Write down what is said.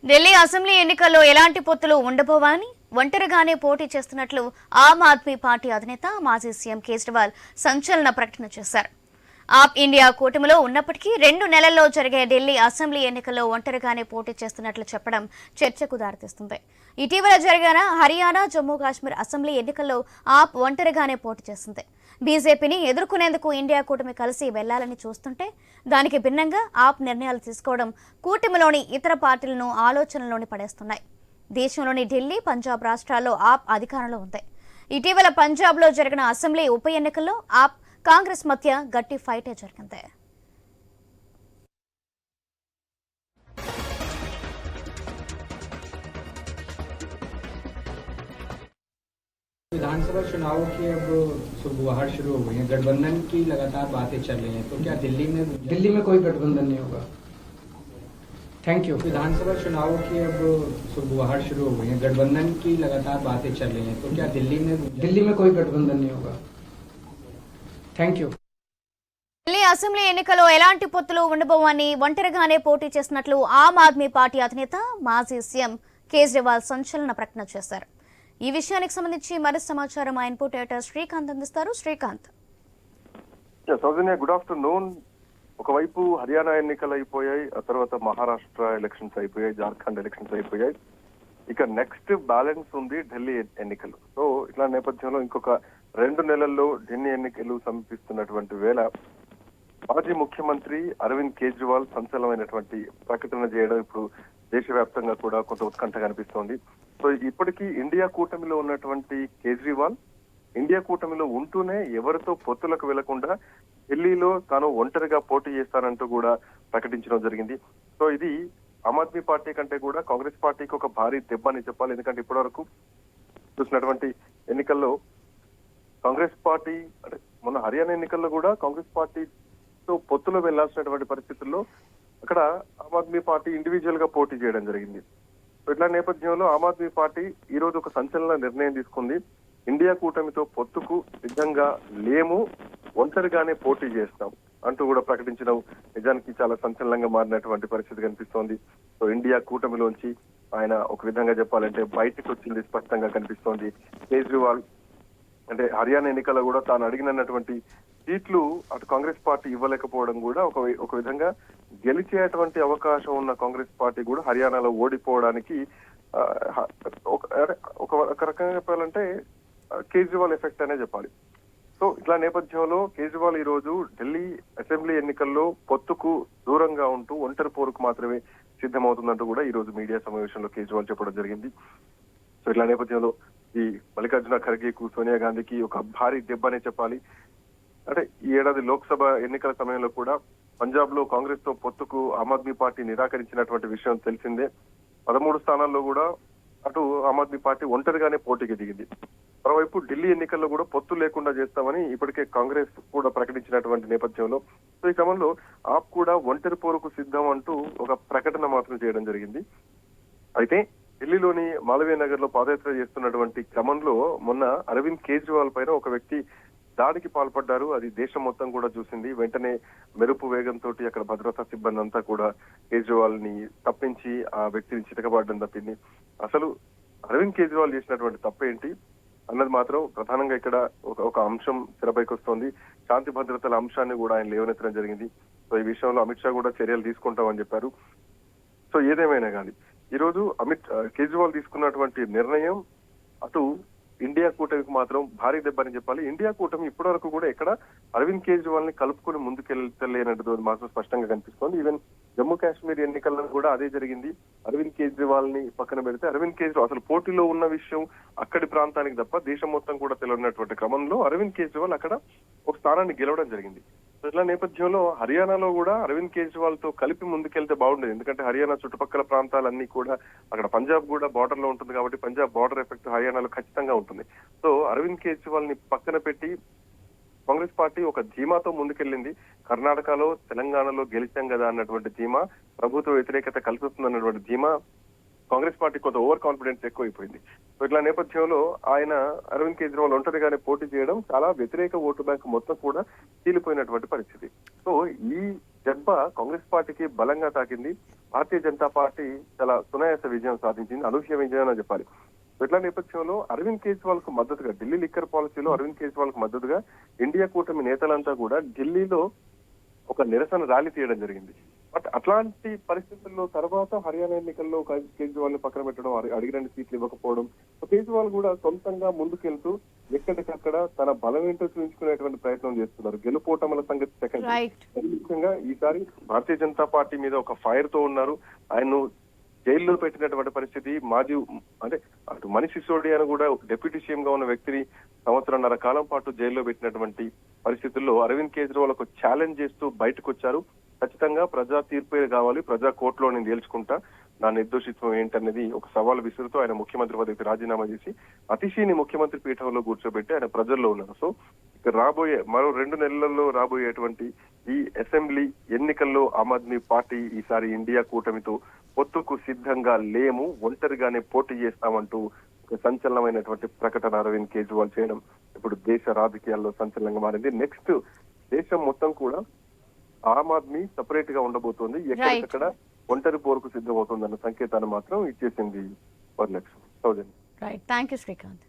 Delhi assembly ఎన్నికల్లో ఎలాంటి పొత్తులు ఉండబోవని ఒంటరిగానే పోటీ చేస్తున్నట్లు ఆమ్ ఆద్మీ పార్టీ అధినేత మాజీ సీఎం కేజ్రీవాల్ సంచలన ప్రకటన చేశారు. ఆప్ ఇండియా కూటమిలో ఉన్నప్పటికీ 2 నెలల్లో జరిగే ఢిల్లీ అసెంబ్లీ ఎన్నికల్లో ఒంటరిగానే పోటీ చేస్తున్నట్లు చెప్పడం చర్చకు దారితీస్తుంది. ఇటీవల జరిగిన హర్యానా, జమ్మూ కాశ్మీర్ అసెంబ్లీ ఎన్నికల్లో ఆప్ ఒంటరిగానే పోటీ చేసింది. బీజేపీని ఎదుర్కొనేందుకు ఇండియా కూటమి కలిసి వెళ్లాలని చూస్తుంటే దానికి భిన్నంగా ఆప్ నిర్ణయాలు తీసుకోవడం కూటమిలోని ఇతర పార్టీలను ఆలోచనలోని పడేస్తున్నాయి. దేశంలోని ఢిల్లీ, పంజాబ్ రాష్ట్రాల్లో ఆప్ అధికారంలో ఉంది. ఇటీవల పంజాబ్లో జరిగిన అసెంబ్లీ ఉప ఎన్నికల్లో ఆప్, కాంగ్రెస్ మధ్య గట్టి ఫైటే జరిగింది. विधानसभा चुनावों की अब सुबुहार शुरू हो गई है, गठबंधन की लगातार बातें चल रही हैं, तो क्या दिल्ली में कोई गठबंधन नहीं होगा? Thank you. विधानसभा चुनावों की अब सुबुहार शुरू हो गई है, गठबंधन की लगातार बातें चल रही हैं, तो क्या दिल्ली में कोई गठबंधन नहीं होगा? Thank you. ఢిల్లీ అసెంబ్లీ ఎన్నికల్లో ఎలాంటి పొత్తులు ఉండబోవని ఒంటరిగానే పోటీ చేసినట్లు ఆమ్ ఆద్మీ పార్టీ అధినేత మాజీ సీఎం కేజ్రీవాల్ సంచలన ప్రకటన చేశారు. ఈ విషయానికి సంబంధించి మరింత సమాచారం మా ఇన్పుట్ ఎడిటర్ శ్రీకాంత్ అందిస్తారు. శ్రీకాంత్. సౌజన్య, గుడ్ ఆఫ్టర్నూన్. ఒకవైపు హర్యానా ఎన్నికలు అయిపోయాయి, ఆ తర్వాత మహారాష్ట్ర ఎలక్షన్స్ అయిపోయాయి, జార్ఖండ్ ఎలక్షన్స్ అయిపోయాయి. ఇక నెక్స్ట్ బ్యాలెన్స్ ఉంది ఢిల్లీ ఎన్నికలు. సో ఇట్లా నేపథ్యంలో ఇంకొక 2 నెలల్లో ఢిల్లీ ఎన్నికలు సమీపిస్తున్నటువంటి వేళ మాజీ ముఖ్యమంత్రి అరవింద్ కేజ్రీవాల్ సంచలనమైనటువంటి ప్రకటన చేయడం ఇప్పుడు దేశవ్యాప్తంగా కూడా కొంత ఉత్కంఠ కనిపిస్తోంది. సో ఇప్పటికీ ఇండియా కూటమిలో ఉన్నటువంటి కేజ్రీవాల్ ఇండియా కూటమిలో ఉంటూనే ఎవరితో పొత్తులకు వెళ్లకుండా ఢిల్లీలో తాను ఒంటరిగా పోటీ చేస్తానంటూ కూడా ప్రకటించడం జరిగింది. సో ఇది ఆమ్ ఆద్మీ పార్టీ కంటే కూడా కాంగ్రెస్ పార్టీకి ఒక భారీ దెబ్బ అని చెప్పాలి. ఎందుకంటే ఇప్పటివరకు చూసినటువంటి ఎన్నికల్లో కాంగ్రెస్ పార్టీ, అంటే మొన్న హర్యానా ఎన్నికల్లో కూడా కాంగ్రెస్ పార్టీతో పొత్తులో వెళ్లాల్సినటువంటి పరిస్థితుల్లో అక్కడ ఆమ్ ఆద్మీ పార్టీ ఇండివిజువల్ గా పోటీ చేయడం జరిగింది. సో ఇట్లా నేపథ్యంలో ఆమ్ ఆద్మీ పార్టీ ఈ రోజు ఒక సంచలన నిర్ణయం తీసుకుంది. ఇండియా కూటమితో పొత్తుకు సిద్ధంగా లేము, ఒంటరిగానే పోటీ చేస్తాం అంటూ కూడా ప్రకటించడం నిజానికి చాలా సంచలనంగా మారినటువంటి పరిస్థితి కనిపిస్తోంది. సో ఇండియా కూటమిలోంచి ఆయన ఒక విధంగా చెప్పాలంటే బయటకు వచ్చింది స్పష్టంగా కనిపిస్తోంది. కేజ్రీవాల్ అంటే హర్యానా ఎన్నికల్లో కూడా తాను అడిగినటువంటి సీట్లు అటు కాంగ్రెస్ పార్టీ ఇవ్వలేకపోవడం కూడా ఒక విధంగా గెలిచేటువంటి అవకాశం ఉన్న కాంగ్రెస్ పార్టీ కూడా హర్యానాలో ఓడిపోవడానికి ఒక రకంగా చెప్పాలంటే కేజ్రీవాల్ ఎఫెక్ట్ అనే చెప్పాలి. సో ఇట్లా నేపథ్యంలో కేజ్రీవాల్ ఈ రోజు ఢిల్లీ అసెంబ్లీ ఎన్నికల్లో పొత్తుకు దూరంగా ఉంటూ ఒంటరి పోరుకు మాత్రమే సిద్ధమవుతుందంటూ కూడా ఈ రోజు మీడియా సమావేశంలో కేజ్రీవాల్ చెప్పడం జరిగింది. సో ఇట్లా నేపథ్యంలో ఈ మల్లికార్జున ఖర్గేకు, సోనియా గాంధీకి ఒక భారీ దెబ్బనే చెప్పాలి. అంటే ఈ ఏడాది లోక్సభ ఎన్నికల సమయంలో కూడా పంజాబ్ లో కాంగ్రెస్ తో పొత్తుకు ఆమ్ ఆద్మీ పార్టీ నిరాకరించినటువంటి విషయం తెలిసిందే. 13 స్థానాల్లో కూడా అటు ఆమ్ ఆద్మీ పార్టీ ఒంటరిగానే పోటీకి దిగింది. మరోవైపు ఢిల్లీ ఎన్నికల్లో కూడా పొత్తు లేకుండా చేస్తామని ఇప్పటికే కాంగ్రెస్ కూడా ప్రకటించినటువంటి నేపథ్యంలో సో ఈ క్రమంలో ఆప్ కూడా ఒంటరి పోరుకు సిద్ధం అంటూ ఒక ప్రకటన మాత్రం చేయడం జరిగింది. అయితే ఢిల్లీలోని మాలవీయ నగర్ లో పాదయాత్ర చేస్తున్నటువంటి క్రమంలో మొన్న అరవింద్ కేజ్రీవాల్ పైన ఒక వ్యక్తి దాడికి పాల్పడ్డారు. అది దేశం మొత్తం కూడా చూసింది. వెంటనే మెరుపు వేగంతో అక్కడ భద్రతా సిబ్బంది అంతా కూడా కేజ్రీవాల్ ని తప్పించి ఆ వ్యక్తిని చితకబడడం తప్పింది. అసలు అరవింద్ కేజ్రీవాల్ చేసినటువంటి తప్పేంటి అన్నది మాత్రం ప్రధానంగా ఇక్కడ ఒక అంశం తెరపైకి వస్తోంది. శాంతి భద్రతల అంశాన్ని కూడా ఆయన లేవనెత్తడం జరిగింది. సో ఈ విషయంలో అమిత్ షా కూడా చర్యలు తీసుకుంటామని చెప్పారు. సో ఏదేమైనా కానీ ఈ రోజు కేజ్రీవాల్ తీసుకున్నటువంటి నిర్ణయం అటు ఇండియా కూటమికి మాత్రం భారీ దెబ్బని చెప్పాలి. ఇండియా కూటమి ఇప్పటి కూడా ఎక్కడ అరవింద్ కేజ్రీవాల్ ని కలుపుకొని ముందుకెళ్తలేనట్టు మాత్రం స్పష్టంగా కనిపిస్తోంది. ఈవెన్ జమ్మూ కాశ్మీర్ ఎన్నికల్లో కూడా అదే జరిగింది. అరవింద్ కేజ్రీవాల్ ని పక్కన పెడితే అరవింద్ కేజ్రీవాల్ అసలు పోటీలో ఉన్న విషయం అక్కడి ప్రాంతానికి తప్ప దేశం మొత్తం కూడా తెలియనటువంటి క్రమంలో అరవింద్ కేజ్రీవాల్ అక్కడ ఒక స్థానాన్ని గెలవడం జరిగింది. ఇట్లా నేపథ్యంలో హర్యానాలో కూడా అరవింద్ కేజ్రీవాల్ తో కలిపి ముందుకెళ్తే బాగుండేది. ఎందుకంటే హర్యానా చుట్టుపక్కల ప్రాంతాలన్నీ కూడా అక్కడ పంజాబ్ కూడా బార్డర్ లో ఉంటుంది కాబట్టి పంజాబ్ బార్డర్ ఎఫెక్ట్ హర్యానాలో ఖచ్చితంగా ఉంటుంది. సో అరవింద్ కేజ్రీవాల్ ని పక్కన పెట్టి కాంగ్రెస్ పార్టీ ఒక ధీమాతో ముందుకెళ్లింది. కర్ణాటకలో, తెలంగాణలో గెలిచాం కదా అన్నటువంటి ధీమా, ప్రభుత్వ వ్యతిరేకత కల్పిస్తుంది అన్నటువంటి ధీమా కాంగ్రెస్ పార్టీ కొంత ఓవర్ కాన్ఫిడెన్స్ ఎక్కువైపోయింది. సో ఇట్లా నేపథ్యంలో ఆయన అరవింద్ కేజ్రీవాల్ ఒంటరిగానే పోటీ చేయడం చాలా వ్యతిరేక ఓటు బ్యాంక్ మొత్తం కూడా చీలిపోయినటువంటి పరిస్థితి. సో ఈ దెబ్బ కాంగ్రెస్ పార్టీకి బలంగా తాకింది. భారతీయ జనతా పార్టీ చాలా సునాయాస విజయం సాధించింది, అనూహ్య విజయం అని చెప్పాలి. ఇట్లా నేపథ్యంలో అరవింద్ కేజ్రీవాల్ కు మద్దతుగా, ఢిల్లీ లిక్కర్ పాలసీలో అరవింద్ కేజ్రీవాల్ కు మద్దతుగా ఇండియా కూటమి నేతలంతా కూడా ఢిల్లీలో ఒక నిరసన ర్యాలీ తీయడం జరిగింది. బట్ అట్లాంటి పరిస్థితుల్లో తర్వాత హర్యానా ఎన్నికల్లో కేజ్రీవాల్ ని పక్కన పెట్టడం, అడిగిన సీట్లు ఇవ్వకపోవడం, కేజ్రీవాల్ కూడా సొంతంగా ముందుకెళ్తూ ఎక్కడికక్కడ తన బలం ఏంటో చూపించుకునేటువంటి ప్రయత్నం చేస్తున్నారు. గెలుపోటముల సంగతి సెకండ్. ముఖ్యంగా ఈసారి భారతీయ జనతా పార్టీ మీద ఒక ఫైర్ తో ఉన్నారు. ఆయన్ను జైల్లో పెట్టినటువంటి పరిస్థితి, అటు మనీష్ సిసోడియాను కూడా డిప్యూటీ సీఎం గా ఉన్న వ్యక్తిని 1.5 సంవత్సరాల కాలం పాటు జైల్లో పెట్టినటువంటి పరిస్థితుల్లో అరవింద్ కేజ్రీవాల్ ఒక ఛాలెంజ్ చేస్తూ బయటకు వచ్చారు. ఖచ్చితంగా ప్రజా తీర్పే కావాలి, ప్రజా కోర్టులో నేను తేల్చుకుంటా నా నిర్దోషిత్వం ఏంటనేది ఒక సవాల్ విసురుతూ ఆయన ముఖ్యమంత్రి పదవికి రాజీనామా చేసి అతిశీని ముఖ్యమంత్రి పీఠంలో కూర్చోబెట్టి ఆయన ప్రజల్లో ఉన్నారు. సో ఇక రాబోయే మరో 2 నెలల్లో రాబోయేటువంటి ఈ అసెంబ్లీ ఎన్నికల్లో ఆమ్ ఆద్మీ పార్టీ ఈసారి ఇండియా కూటమితో పొత్తుకు సిద్ధంగా లేము, ఒంటరిగానే పోటీ చేస్తామంటూ ఒక సంచలనమైనటువంటి ప్రకటన అరవింద్ కేజ్రీవాల్ చేయడం ఇప్పుడు దేశ రాజకీయాల్లో సంచలనంగా మారింది. నెక్స్ట్ దేశం మొత్తం కూడా ఆమ్ ఆద్మీ సపరేట్ గా ఉండబోతోంది, ఎక్కడికక్కడ ఒంటరి పోరుకు సిద్ధమవుతుందన్న సంకేతాన్ని మాత్రం ఇచ్చేసింది Varalakshmi. Right, thank you Srikanth.